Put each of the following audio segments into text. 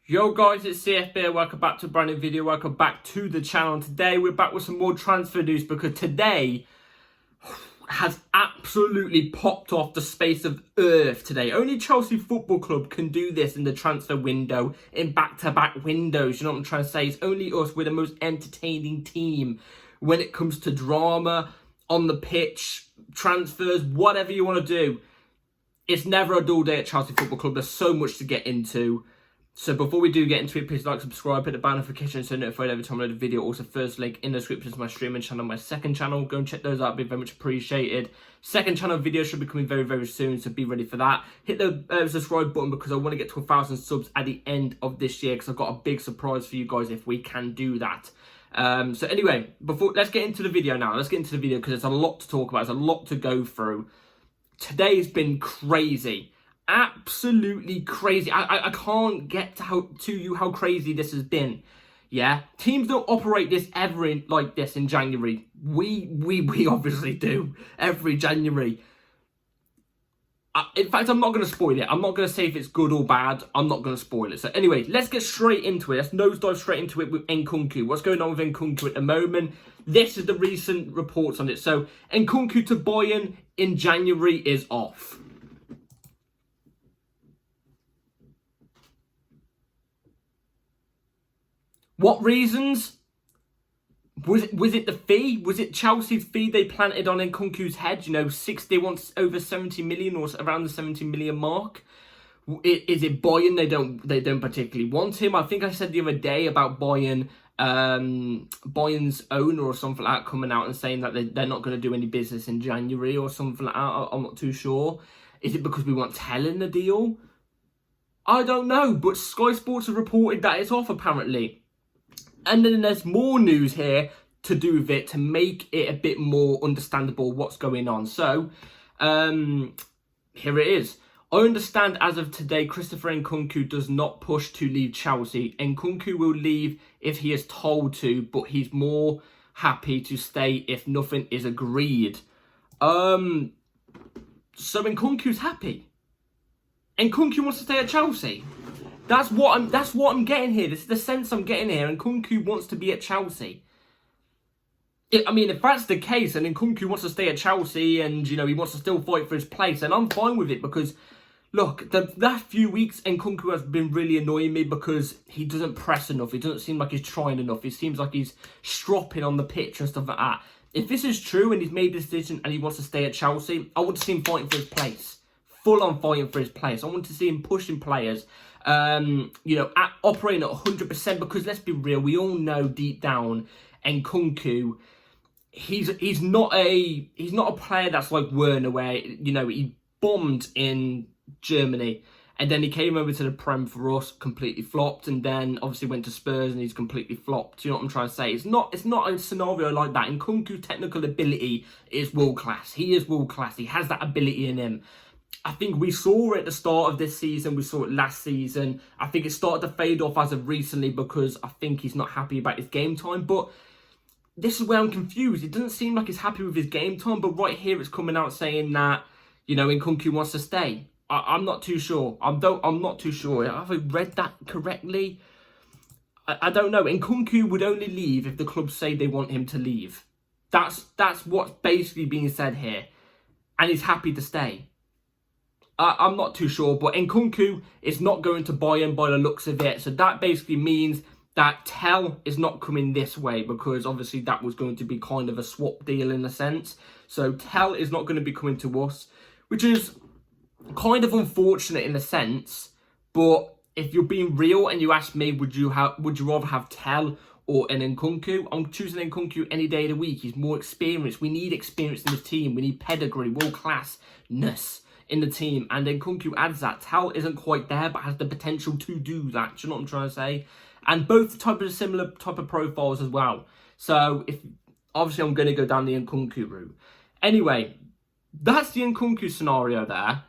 Yo guys, it's CFB. Welcome back to a brand new video. Welcome back to the channel. Today we're back with some more transfer news because today has absolutely popped off the space of earth today. Only Chelsea Football Club can do this in the transfer window, in back-to-back windows. You know what I'm trying to say? It's only us. We're the most entertaining team when it comes to drama, on the pitch, transfers, whatever you want to do. It's never a dull day at Chelsea Football Club. There's so much to get into. So before we do get into it, please like, subscribe, hit the bell notification so notified every time I load a video. Also, first link in the description to my streaming channel, my second channel. Go and check those out, it'd be very much appreciated. Second channel video should be coming very, very soon, so be ready for that. Hit the subscribe button because I want to get to 1,000 subs at the end of this year because I've got a big surprise for you guys if we can do that. So anyway, let's get into the video now. Let's get into the video because there's a lot to talk about. There's a lot to go through. Today's been crazy. Absolutely crazy. I can't get to you how crazy this has been. Yeah, teams don't operate this ever like this in January. We obviously do every January. In fact, I'm not going to spoil it. I'm not going to say if it's good or bad. I'm not going to spoil it. So anyway, let's get straight into it. Let's nosedive straight into it with Nkunku. What's going on with Nkunku at the moment? This is the recent reports on it. So Nkunku to Bayern in January is off. What reasons? Was it the fee? Was it Chelsea's fee they planted on Nkunku's head? You know, they want over 70 million or around the 70 million mark. Is it Bayern? They don't particularly want him. I think I said the other day about Bayern's owner or something like that coming out and saying that they're not going to do any business in January or something like that. I'm not too sure. Is it because we want Tell in the deal? I don't know, but Sky Sports have reported that it's off apparently. And then there's more news here to do with it to make it a bit more understandable what's going on. So, here it is. I understand as of today, Christopher Nkunku does not push to leave Chelsea. Nkunku will leave if he is told to, but he's more happy to stay if nothing is agreed. So Nkunku's happy. Nkunku wants to stay at Chelsea. That's what I'm getting here. This is the sense I'm getting here. And Nkunku wants to be at Chelsea. I mean, if that's the case, and Nkunku wants to stay at Chelsea, and you know he wants to still fight for his place, then I'm fine with it. Because look, the last few weeks, Nkunku has been really annoying me because he doesn't press enough. He doesn't seem like he's trying enough. It seems like he's stropping on the pitch and stuff like that. If this is true and he's made a decision and he wants to stay at Chelsea, I want to see him fighting for his place, full on fighting for his place. I want to see him pushing players. You know, operating at 100% because let's be real, we all know deep down, Nkunku, he's not a player that's like Werner where, you know, he bombed in Germany and then he came over to the Prem for us, completely flopped, and then obviously went to Spurs and he's completely flopped. You know what I'm trying to say? It's not a scenario like that. Nkunku's technical ability is world class. He is world class. He has that ability in him. I think we saw it at the start of this season. We saw it last season. I think it started to fade off as of recently because I think he's not happy about his game time. But this is where I'm confused. It doesn't seem like he's happy with his game time. But right here it's coming out saying that, you know, Nkunku wants to stay. I'm not too sure. I'm not too sure. Have I read that correctly? I don't know. Nkunku would only leave if the club say they want him to leave. That's what's basically being said here. And he's happy to stay. I'm not too sure, but Nkunku is not going to Bayern by the looks of it. So that basically means that Tell is not coming this way because obviously that was going to be kind of a swap deal in a sense. So Tell is not going to be coming to us, which is kind of unfortunate in a sense. But if you're being real and you ask me, would you rather have Tell or an Nkunku? I'm choosing Nkunku any day of the week. He's more experienced. We need experience in the team. We need pedigree, world-classness in the team, and then Nkunku adds that. Tell isn't quite there, but has the potential to do that. Do you know what I'm trying to say? And both similar type of profiles as well. So obviously I'm going to go down the Nkunku route. Anyway, that's the Nkunku scenario there.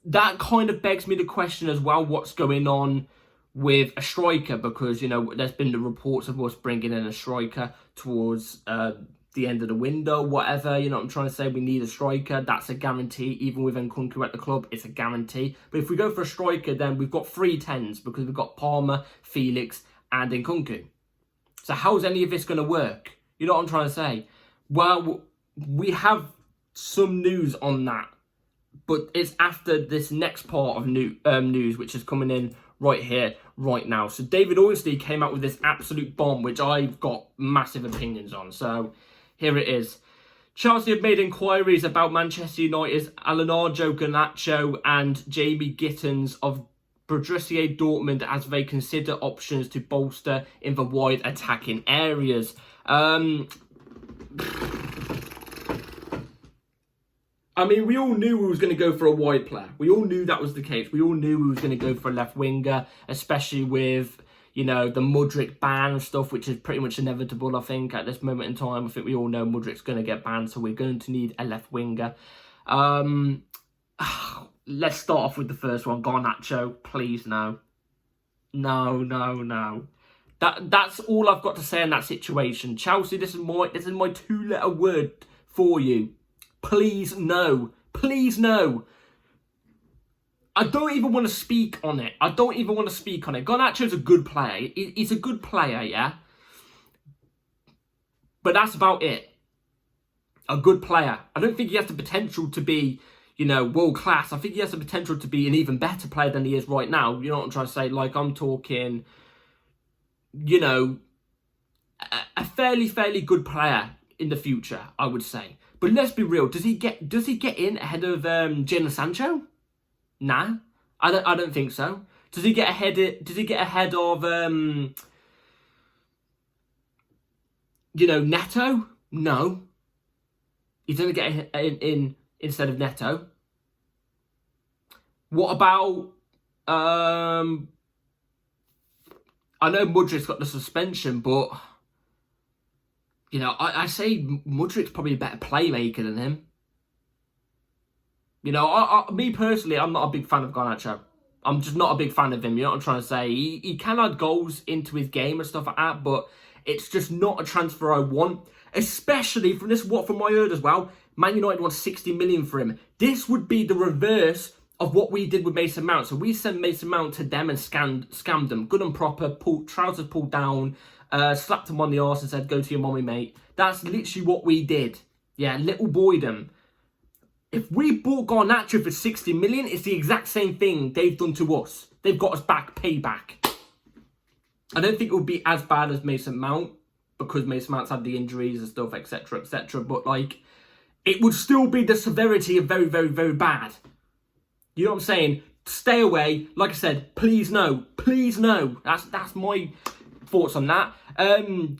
That kind of begs me the question as well, what's going on with a striker? Because, you know, there's been the reports of us bringing in a striker towards the end of the window, whatever. You know what I'm trying to say? We need a striker. That's a guarantee. Even with Nkunku at the club, it's a guarantee. But if we go for a striker, then we've got 3 10s because we've got Palmer, Felix, and Nkunku. So how's any of this going to work? You know what I'm trying to say? Well, we have some news on that, but it's after this next part of news, which is coming in right here, right now. So David Ornstein came out with this absolute bomb, which I've got massive opinions on. So here it is. Chelsea have made inquiries about Manchester United's Garnacho, Garnacho and Jamie Gittens of Borussia Dortmund as they consider options to bolster in the wide attacking areas. I mean, we all knew we was going to go for a wide player. We all knew that was the case. We all knew we was going to go for a left winger, especially with, you know, the Mudryk ban and stuff, which is pretty much inevitable, I think, at this moment in time. I think we all know Mudryk's going to get banned, so we're going to need a left winger. Let's start off with the first one. Garnacho, please, no. No. That's all I've got to say in that situation. Chelsea, this is my 2-letter word for you. Please, no. Please, no. I don't even want to speak on it. Garnacho's a good player. He's a good player, yeah? But that's about it. A good player. I don't think he has the potential to be, you know, world class. I think he has the potential to be an even better player than he is right now. You know what I'm trying to say? Like, I'm talking, you know, a fairly good player in the future, I would say. But let's be real. Does he get in ahead of Jadon Sancho? Nah, I don't think so. Does he get ahead of you know, Neto? No. He doesn't get in instead of Neto. What about I know Mudryk's got the suspension, but you know, I say Mudryk's probably a better playmaker than him. You know, me personally, I'm not a big fan of Garnacho. I'm just not a big fan of him. You know what I'm trying to say? He can add goals into his game and stuff like that, but it's just not a transfer I want. Especially from what I heard as well, Man United wants 60 million for him. This would be the reverse of what we did with Mason Mount. So we sent Mason Mount to them and scammed them. Good and proper, trousers pulled down, slapped him on the arse and said, go to your mommy, mate. That's literally what we did. Yeah, little boyed him. If we bought Garnacho for 60 million, it's the exact same thing they've done to us. They've got us back, payback. I don't think it would be as bad as Mason Mount, because Mason Mount's had the injuries and stuff, etc., etc. But, like, it would still be the severity of very bad. You know what I'm saying? Stay away. Like I said, please no. Please no. That's my thoughts on that.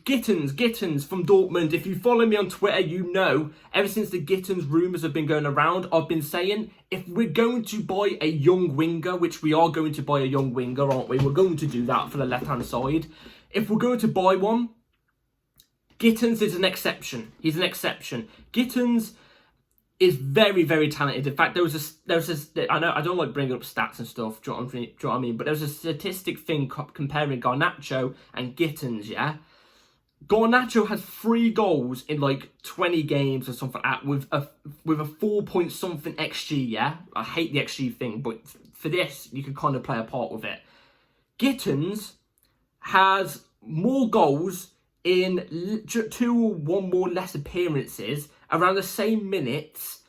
Gittens from Dortmund. If you follow me on Twitter, you know, ever since the Gittens rumours have been going around, I've been saying, if we're going to buy a young winger, which we are going to buy a young winger, aren't we? We're going to do that for the left-hand side. If we're going to buy one, Gittens is an exception. He's an exception. Gittens is very talented. In fact, there was a I know I don't like bringing up stats and stuff. Do you know what I mean? But there was a statistic thing comparing Garnacho and Gittens. Yeah, Garnacho has 3 goals in like 20 games or something like that with a 4 point something XG. Yeah, I hate the XG thing, but for this you can kind of play a part with it. Gittens has more goals in 2 or 1 more less appearances around the same minutes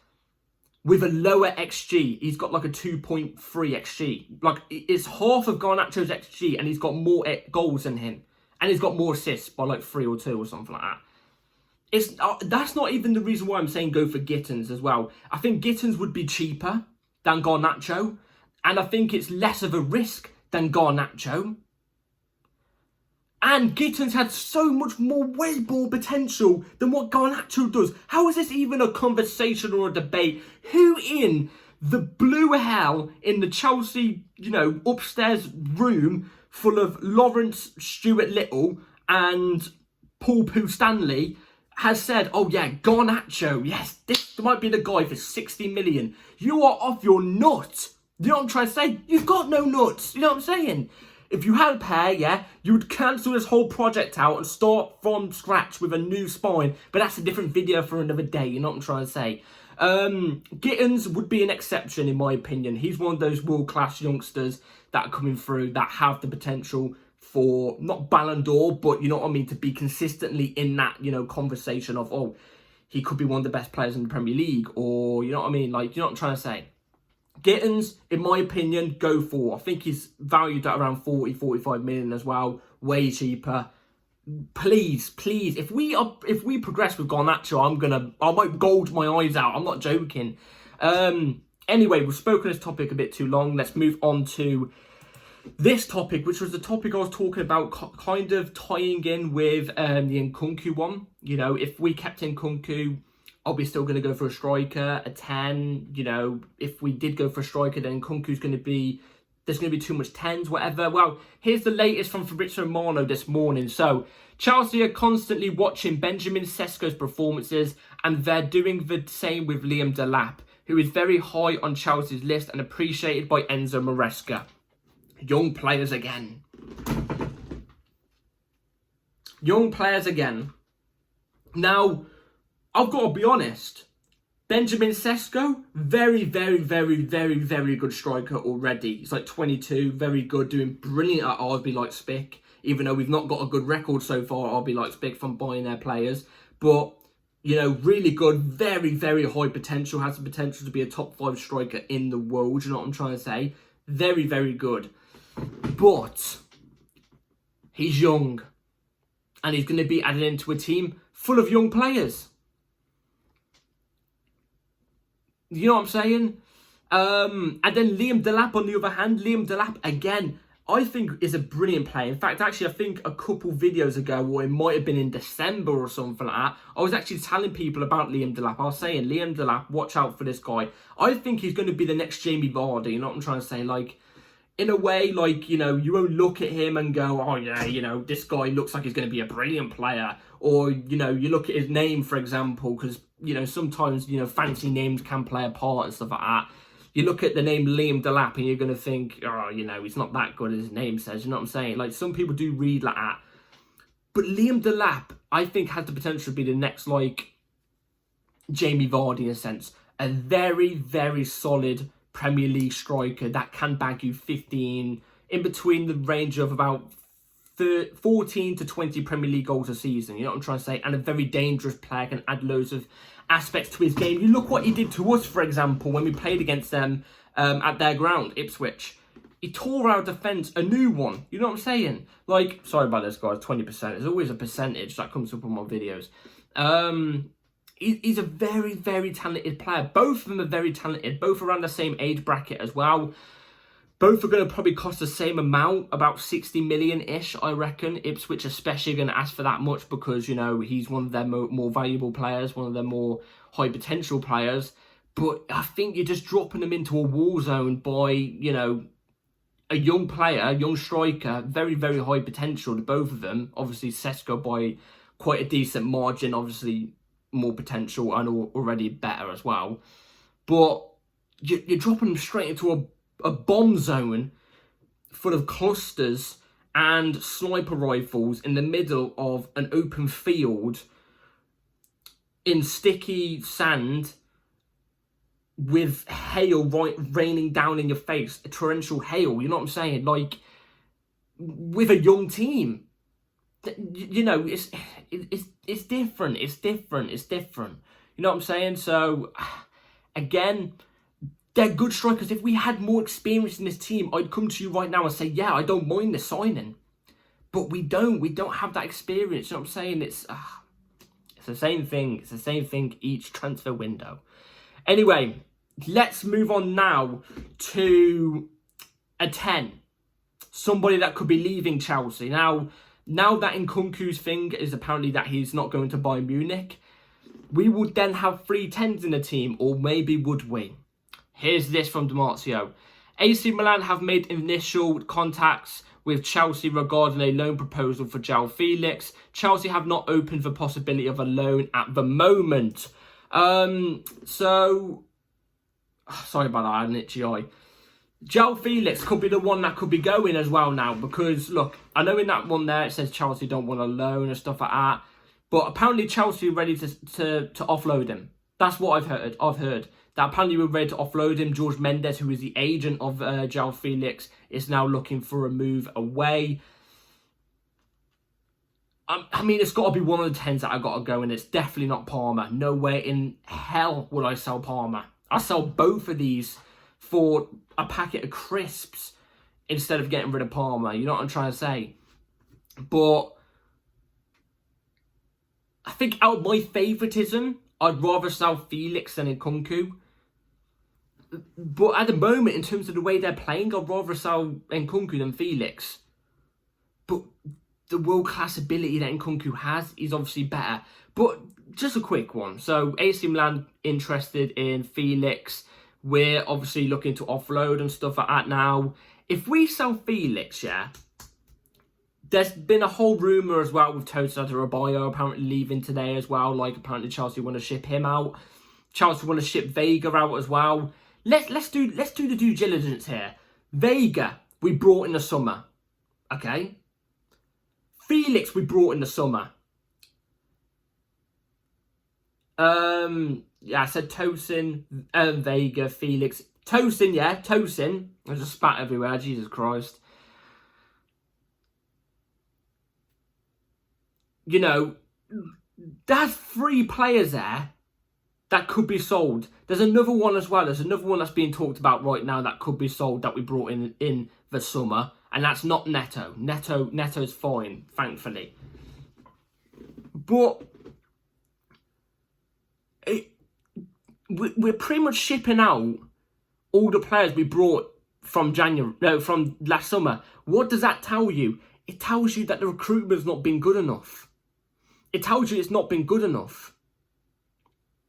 with a lower XG. He's got like a 2.3 XG. Like, it's half of Garnacho's XG and he's got more goals than him. And he's got more assists by like 3 or 2 or something like that. That's not even the reason why I'm saying go for Gittens as well. I think Gittens would be cheaper than Garnacho. And I think it's less of a risk than Garnacho. And Gittens had so much more way ball potential than what Garnacho does. How is this even a conversation or a debate? Who in the blue hell in the Chelsea, you know, upstairs room full of Lawrence Stewart Little and Paul Poo Stanley has said, oh yeah, Garnacho, yes, this might be the guy for 60 million. You are off your nut. You know what I'm trying to say? You've got no nuts. You know what I'm saying? If you had a pair, yeah, you would cancel this whole project out and start from scratch with a new spine. But that's a different video for another day, you know what I'm trying to say. Gittens would be an exception in my opinion. He's one of those world-class youngsters that are coming through that have the potential for, not Ballon d'Or, but you know what I mean, to be consistently in that, you know, conversation of, oh, he could be one of the best players in the Premier League, or, you know what I mean, like, you know what I'm trying to say. Gittens, in my opinion, go for. I think he's valued at around 40, 45 million as well, way cheaper. Please, if we progress with Garnacho, I might gold my eyes out. I'm not joking. Anyway, we've spoken this topic a bit too long. Let's move on to this topic, which was the topic I was talking about, kind of tying in with the Nkunku one. You know, if we kept Nkunku, are we still going to go for a striker, a 10? You know, if we did go for a striker, then Nkunku's going to be, there's going to be too much 10s, whatever. Well, here's the latest from Fabrizio Romano this morning. So, Chelsea are constantly watching Benjamin Sesko's performances, and they're doing the same with Liam Delap, who is very high on Chelsea's list and appreciated by Enzo Maresca. Young players again. Young players again. Now, I've got to be honest. Benjamin Sesko, very good striker already. He's like 22, very good, doing brilliant at RB Leipzig. Even though we've not got a good record so far at RB Leipzig from buying their players. But, you know, really good, very high potential. Has the potential to be a top 5 striker in the world, you know what I'm trying to say? Very good. But he's young, and he's going to be added into a team full of young players. You know what I'm saying? And then Liam Delap, on the other hand, Liam Delap, again, I think is a brilliant player. In fact, actually, I think a couple videos ago, or it might have been in December or something like that, I was actually telling people about Liam Delap. I was saying, Liam Delap, watch out for this guy. I think he's going to be the next Jamie Vardy, you know what I'm trying to say? Like, in a way, like, you know, you won't look at him and go, oh, yeah, you know, this guy looks like he's going to be a brilliant player. Or, you know, you look at his name, for example, because, you know, sometimes, you know, fancy names can play a part and stuff like that. You look at the name Liam Delap and you're going to think, oh, you know, he's not that good as his name says. You know what I'm saying? Like, some people do read like that. But Liam Delap, I think, has the potential to be the next, like, Jamie Vardy in a sense. A very solid Premier League striker that can bag you 15, in between the range of about 14 to 20 Premier League goals a season, you know what I'm trying to say? And a very dangerous player, can add loads of aspects to his game. You look what he did to us, for example, when we played against them at their ground, Ipswich. He tore our defence a new one, you know what I'm saying? Like, sorry about this, guys, 20%. There's always a percentage that comes up on my videos. He's a very talented player. Both of them are very talented. Both around the same age bracket as well. Both are going to probably cost the same amount, about 60 million-ish, I reckon. Ipswich especially are going to ask for that much because, you know, he's one of their more valuable players, one of their more high potential players. But I think you're just dropping them into a war zone by, you know, a young player, a young striker, very high potential to both of them. Obviously, Sesko by quite a decent margin, obviously more potential and already better as well. But you're dropping them straight into a bomb zone full of clusters and sniper rifles in the middle of an open field in sticky sand with hail raining down in your face, a torrential hail, you know what I'm saying? Like, with a young team. You know, it's different. It's different. You know what I'm saying? So, again, they're good strikers. If we had more experience in this team, I'd come to you right now and say, yeah, I don't mind this signing. But we don't. We don't have that experience. You know what I'm saying? It's the same thing. It's the same thing each transfer window. Anyway, let's move on now to a 10. Somebody that could be leaving Chelsea. Now that Nkunku's thing is apparently that he's not going to Bayern Munich, we would then have 3 10s in the team, or maybe would we? Here's this from Dimarzio. AC Milan have made initial contacts with Chelsea regarding a loan proposal for João Felix. Chelsea have not opened the possibility of a loan at the moment. So, sorry about that, I had an itchy eye. João Felix could be the one that could be going as well now, because look, I know in that one there it says Chelsea don't want a loan and stuff like that, but apparently Chelsea are ready to offload him. That's what I've heard. I've heard that apparently we're ready to offload him. George Mendes, who is the agent of João Felix, is now looking for a move away. I mean, it's got to be one of the 10s that I got to go, and it's definitely not Palmer. No way in hell will I sell Palmer. I'll sell both of these for a packet of crisps instead of getting rid of Palmer. You know what I'm trying to say? But I think out of my favouritism, I'd rather sell Felix than Nkunku. But at the moment, in terms of the way they're playing, I'd rather sell Nkunku than Felix. But the world-class ability that Nkunku has is obviously better. But just a quick one. So, AC Milan interested in Felix. We're obviously looking to offload and stuff like that now. If we sell Felix, yeah, there's been a whole rumour as well with Tosin Adarabioyo apparently leaving today as well. Like, apparently Chelsea want to ship him out. Chelsea want to ship Vega out as well. Let's do the due diligence here. Vega, we brought in the summer. Okay? Felix, we brought in the summer. Yeah, I said Tosin, Vega, Felix. Tosin, yeah, Tosin. There's a spat everywhere, Jesus Christ. You know, there's 3 players there that could be sold. There's another one as well. There's another one that's being talked about right now that could be sold that we brought in the summer. And that's not Neto. Neto's fine, thankfully. But we're pretty much shipping out all the players we brought from last summer. What does that tell you? It tells you that the recruitment's not been good enough. It tells you it's not been good enough.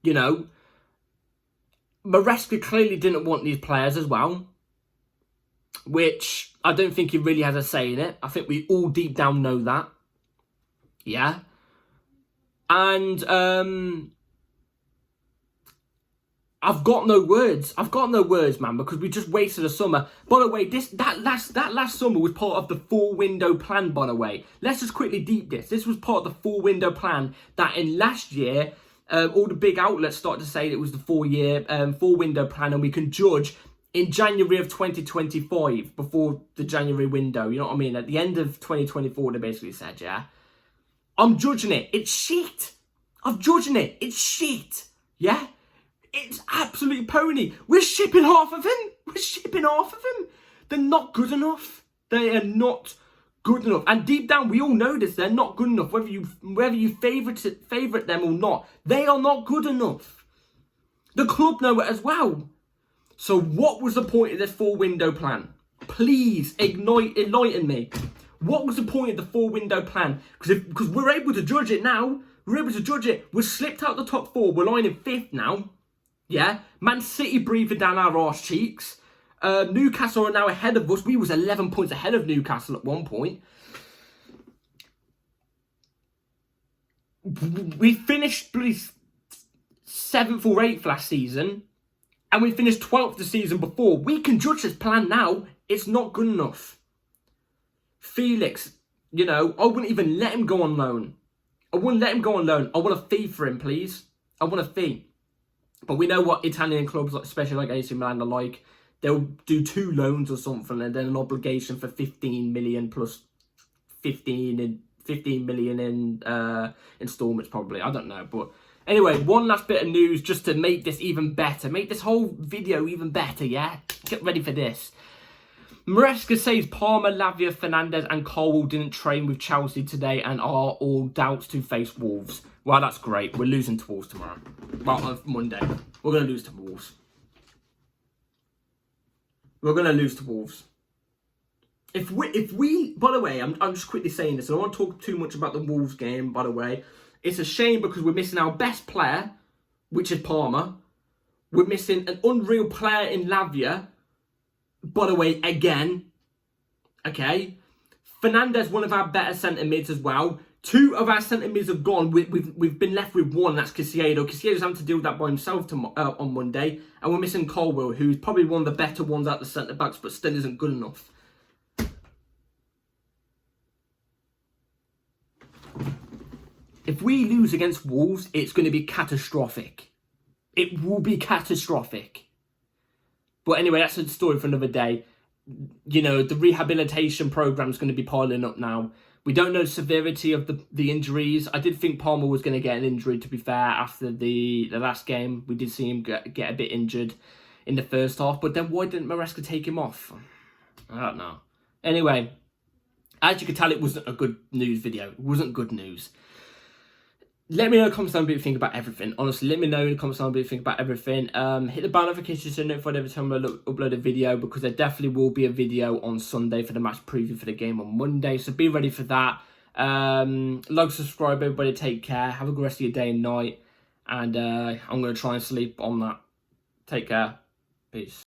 You know, Maresca clearly didn't want these players as well, which I don't think he really has a say in it. I think we all deep down know that. Yeah. And I've got no words. I've got no words, man, because we just wasted a summer. By the way, that last summer was part of the 4-window plan, by the way. Let's just quickly deep this. This was part of the 4-window plan that in last year, all the big outlets started to say that it was the 4-window plan, and we can judge in January of 2025, before the January window. You know what I mean? At the end of 2024, they basically said, yeah. I'm judging it. It's shit. I'm judging it. It's shit. Yeah? It's absolute pony. We're shipping half of him. We're shipping half of him. They're not good enough. They are not good enough. And deep down, we all know this. They're not good enough. Whether you favourite them or not, they are not good enough. The club know it as well. So what was the point of this 4-window plan? Please enlighten me. What was the point of the 4-window plan? Because we're able to judge it now. We're able to judge it. We're slipped out the top 4. We're lying in 5th now. Yeah. Man City breathing down our arse cheeks. Newcastle are now ahead of us. We was 11 points ahead of Newcastle at one point. We finished 7th or 8th last season. And we finished 12th the season before. We can judge this plan now. It's not good enough. Felix, you know, I wouldn't even let him go on loan. I wouldn't let him go on loan. I want a fee for him, please. I want a fee. But we know what Italian clubs, especially like AC Milan, are like. They'll do 2 loans or something, and then an obligation for 15 million plus 15 million in installments, probably. I don't know. But anyway, one last bit of news just to make this even better. Make this whole video even better, yeah? Get ready for this. Maresca says Palmer, Lavia, Fernandes and Cole didn't train with Chelsea today and are all doubts to face Wolves. Well, that's great. We're losing to Wolves tomorrow. Well, on Monday. We're going to lose to Wolves. We're going to lose to Wolves. If we, by the way, I'm just quickly saying this. I don't want to talk too much about the Wolves game, by the way. It's a shame because we're missing our best player, which is Palmer. We're missing an unreal player in Lavia, by the way, again. Okay. Fernandes, one of our better centre mids as well. Two of our centre mids have gone. We've been left with one, and that's Caicedo. Caicedo's having to deal with that by himself on Monday. And we're missing Colwell, who's probably one of the better ones out the centre-backs, but still isn't good enough. If we lose against Wolves, it's going to be catastrophic. It will be catastrophic. But anyway, that's a story for another day. You know, the rehabilitation programme is going to be piling up now. We don't know the severity of the injuries. I did think Palmer was going to get an injury, to be fair, after the last game. We did see him get a bit injured in the first half. But then why didn't Maresca take him off? I don't know. Anyway, as you can tell, it wasn't a good news video. It wasn't good news. Let me know in the comments down below what you think about everything. Honestly, let me know in the comments down below what you think about everything. Hit the bell notification so you're notified every time I upload a video, because there definitely will be a video on Sunday for the match preview for the game on Monday. So be ready for that. Like, subscribe, everybody. Take care. Have a good rest of your day and night. And I'm going to try and sleep on that. Take care. Peace.